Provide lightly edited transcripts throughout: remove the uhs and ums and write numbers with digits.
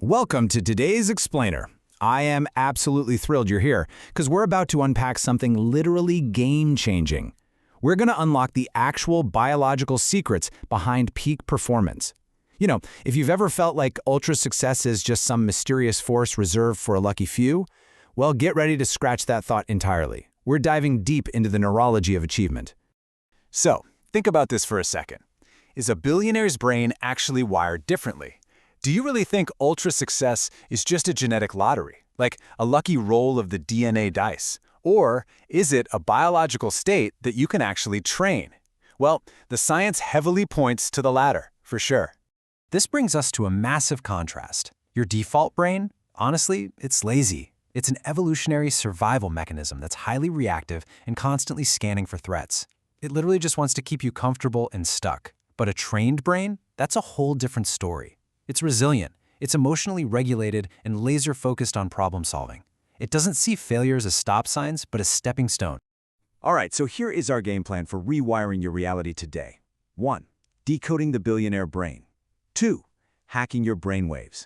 Welcome to today's Explainer. I am absolutely thrilled you're here because we're about to unpack something literally game-changing. We're going to unlock the actual biological secrets behind peak performance. You know, if you've ever felt like ultra success is just some mysterious force reserved for a lucky few, well, get ready to scratch that thought entirely. We're diving deep into the neurology of achievement. So, think about this for a second. Is a billionaire's brain actually wired differently? Do you really think ultra success is just a genetic lottery, like a lucky roll of the DNA dice? Or is it a biological state that you can actually train? Well, the science heavily points to the latter, for sure. This brings us to a massive contrast. Your default brain, honestly, it's lazy. It's an evolutionary survival mechanism that's highly reactive and constantly scanning for threats. It literally just wants to keep you comfortable and stuck. But a trained brain, that's a whole different story. It's resilient, it's emotionally regulated, and laser-focused on problem-solving. It doesn't see failures as stop signs, but as stepping stones. All right, so here is our game plan for rewiring your reality today. 1. Decoding the billionaire brain. 2. Hacking your brainwaves.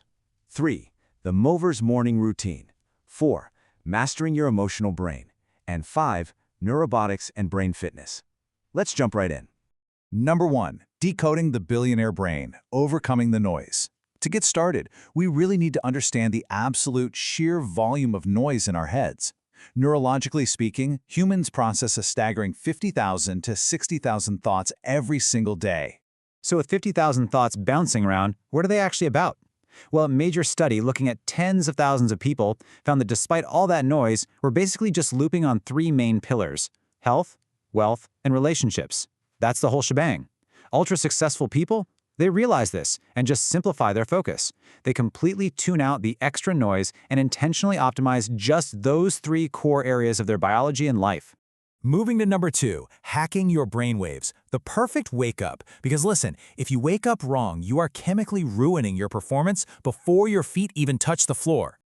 3. The mover's morning routine. 4. Mastering your emotional brain. And 5. Neurobotics and brain fitness. Let's jump right in. Number 1. Decoding the billionaire brain, overcoming the noise. To get started, we really need to understand the absolute sheer volume of noise in our heads. Neurologically speaking, humans process a staggering 50,000 to 60,000 thoughts every single day. So with 50,000 thoughts bouncing around, what are they actually about? Well, a major study looking at tens of thousands of people found that despite all that noise, we're basically just looping on 3 main pillars: health, wealth, and relationships. That's the whole shebang. Ultra-successful people, they realize this and just simplify their focus. They completely tune out the extra noise and intentionally optimize just those 3 core areas of their biology and life. Moving to number 2, hacking your brainwaves, the perfect wake-up. Because listen, if you wake up wrong, you are chemically ruining your performance before your feet even touch the floor.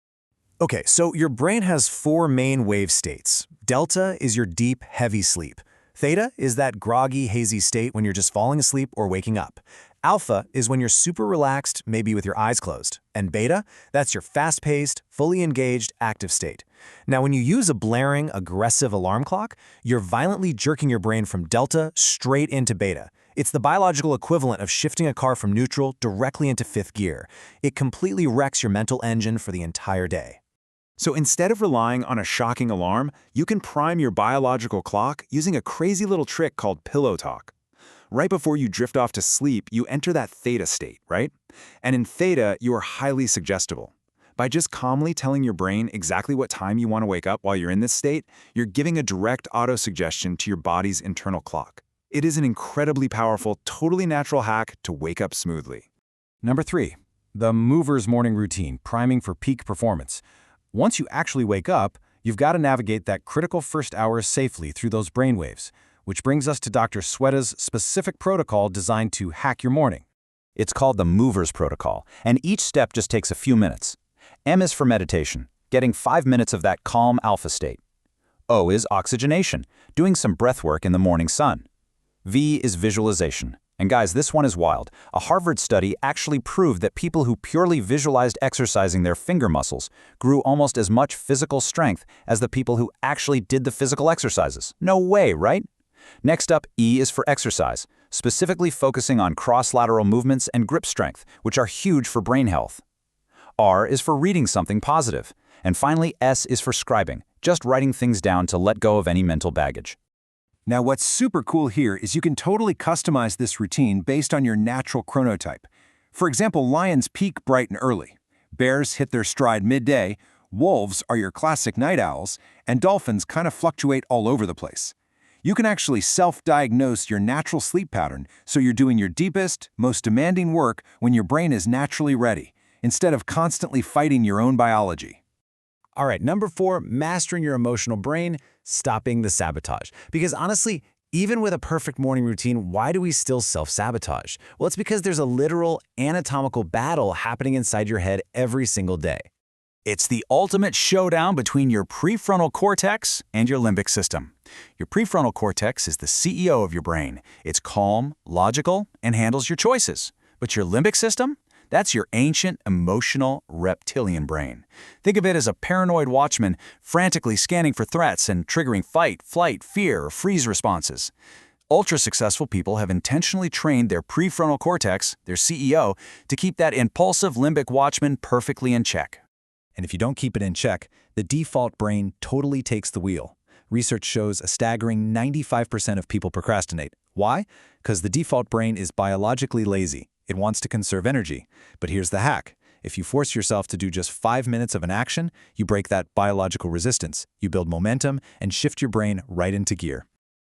Okay, so your brain has 4 main wave states. Delta is your deep, heavy sleep. Theta is that groggy, hazy state when you're just falling asleep or waking up. Alpha is when you're super relaxed, maybe with your eyes closed. And beta, that's your fast-paced, fully engaged, active state. Now, when you use a blaring, aggressive alarm clock, you're violently jerking your brain from delta straight into beta. It's the biological equivalent of shifting a car from neutral directly into 5th gear. It completely wrecks your mental engine for the entire day. So instead of relying on a shocking alarm, you can prime your biological clock using a crazy little trick called pillow talk. Right before you drift off to sleep, you enter that theta state, right? And in theta, you are highly suggestible. By just calmly telling your brain exactly what time you want to wake up while you're in this state, you're giving a direct auto-suggestion to your body's internal clock. It is an incredibly powerful, totally natural hack to wake up smoothly. Number 3. The mover's morning routine, priming for peak performance. Once you actually wake up, you've got to navigate that critical first hours safely through those brainwaves, which brings us to Dr. Sweda's specific protocol designed to hack your morning. It's called the Movers Protocol, and each step just takes a few minutes. M is for meditation, getting 5 minutes of that calm alpha state. O is oxygenation, doing some breath work in the morning sun. V is visualization. And guys, this one is wild. A Harvard study actually proved that people who purely visualized exercising their finger muscles grew almost as much physical strength as the people who actually did the physical exercises. No way, right? Next up, E is for exercise, specifically focusing on cross-lateral movements and grip strength, which are huge for brain health. R is for reading something positive. And finally, S is for scribing, just writing things down to let go of any mental baggage. Now, what's super cool here is you can totally customize this routine based on your natural chronotype. For example, lions peak bright and early. Bears hit their stride midday. Wolves are your classic night owls. And dolphins kind of fluctuate all over the place. You can actually self-diagnose your natural sleep pattern so you're doing your deepest, most demanding work when your brain is naturally ready, instead of constantly fighting your own biology. All right, number 4, mastering your emotional brain, stopping the sabotage. Because honestly, even with a perfect morning routine, why do we still self-sabotage? Well, it's because there's a literal anatomical battle happening inside your head every single day. It's the ultimate showdown between your prefrontal cortex and your limbic system. Your prefrontal cortex is the CEO of your brain. It's calm, logical, and handles your choices. But your limbic system? That's your ancient, emotional, reptilian brain. Think of it as a paranoid watchman frantically scanning for threats and triggering fight, flight, fear, or freeze responses. Ultra-successful people have intentionally trained their prefrontal cortex, their CEO, to keep that impulsive limbic watchman perfectly in check. And if you don't keep it in check, the default brain totally takes the wheel. Research shows a staggering 95% of people procrastinate. Why? Because the default brain is biologically lazy. It wants to conserve energy. But here's the hack. If you force yourself to do just 5 minutes of an action, you break that biological resistance. You build momentum and shift your brain right into gear.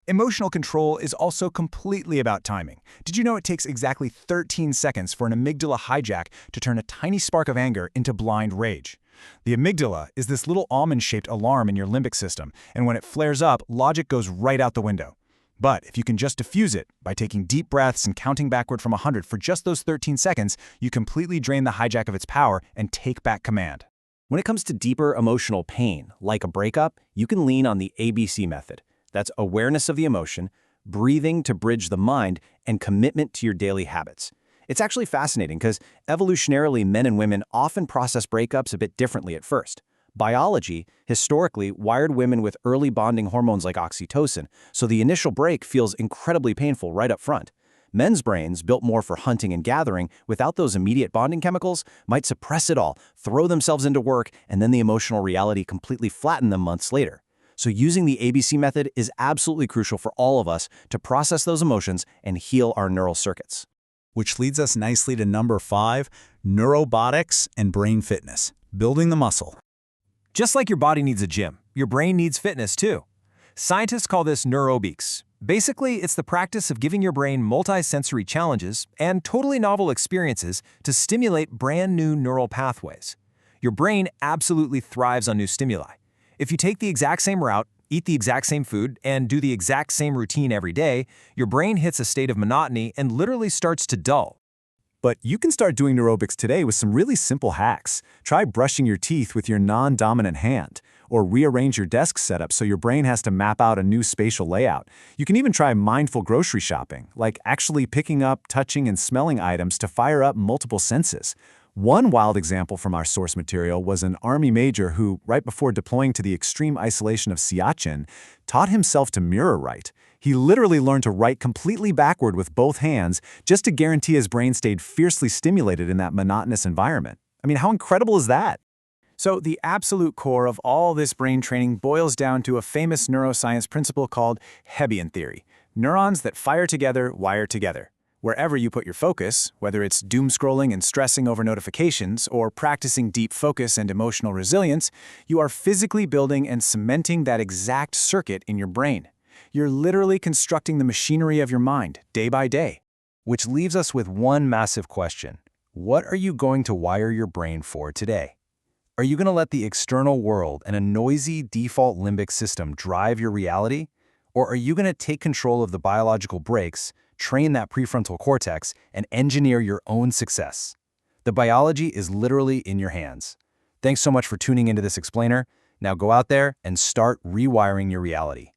Emotional control is also completely about timing. Did you know it takes exactly 13 seconds for an amygdala hijack to turn a tiny spark of anger into blind rage? The amygdala is this little almond-shaped alarm in your limbic system, and when it flares up, logic goes right out the window. But if you can just diffuse it by taking deep breaths and counting backward from 100 for just those 13 seconds, you completely drain the hijack of its power and take back command. When it comes to deeper emotional pain, like a breakup, you can lean on the ABC method. That's awareness of the emotion, breathing to bridge the mind, and commitment to your daily habits. It's actually fascinating because evolutionarily, men and women often process breakups a bit differently at first. Biology, historically, wired women with early bonding hormones like oxytocin, so the initial break feels incredibly painful right up front. Men's brains, built more for hunting and gathering, without those immediate bonding chemicals, might suppress it all, throw themselves into work, and then the emotional reality completely flatten them months later. So using the ABC method is absolutely crucial for all of us to process those emotions and heal our neural circuits. Which leads us nicely to number 5, neurobotics and brain fitness, building the muscle. Just like your body needs a gym, your brain needs fitness too. Scientists call this neurobiques. Basically, it's the practice of giving your brain multi-sensory challenges and totally novel experiences to stimulate brand new neural pathways. Your brain absolutely thrives on new stimuli. If you take the exact same route, eat the exact same food, and do the exact same routine every day, your brain hits a state of monotony and literally starts to dull. But you can start doing neurobics today with some really simple hacks. Try brushing your teeth with your non-dominant hand, or rearrange your desk setup so your brain has to map out a new spatial layout. You can even try mindful grocery shopping, like actually picking up, touching, and smelling items to fire up multiple senses. One wild example from our source material was an Army major who, right before deploying to the extreme isolation of Siachen, taught himself to mirror write. He literally learned to write completely backward with both hands just to guarantee his brain stayed fiercely stimulated in that monotonous environment. I mean, how incredible is that? So the absolute core of all this brain training boils down to a famous neuroscience principle called Hebbian theory. Neurons that fire together wire together. Wherever you put your focus, whether it's doom scrolling and stressing over notifications or practicing deep focus and emotional resilience, you are physically building and cementing that exact circuit in your brain. You're literally constructing the machinery of your mind day by day. Which leaves us with one massive question. What are you going to wire your brain for today? Are you going to let the external world and a noisy default limbic system drive your reality? Or are you going to take control of the biological brakes, train that prefrontal cortex, and engineer your own success? The biology is literally in your hands. Thanks so much for tuning into this explainer. Now go out there and start rewiring your reality.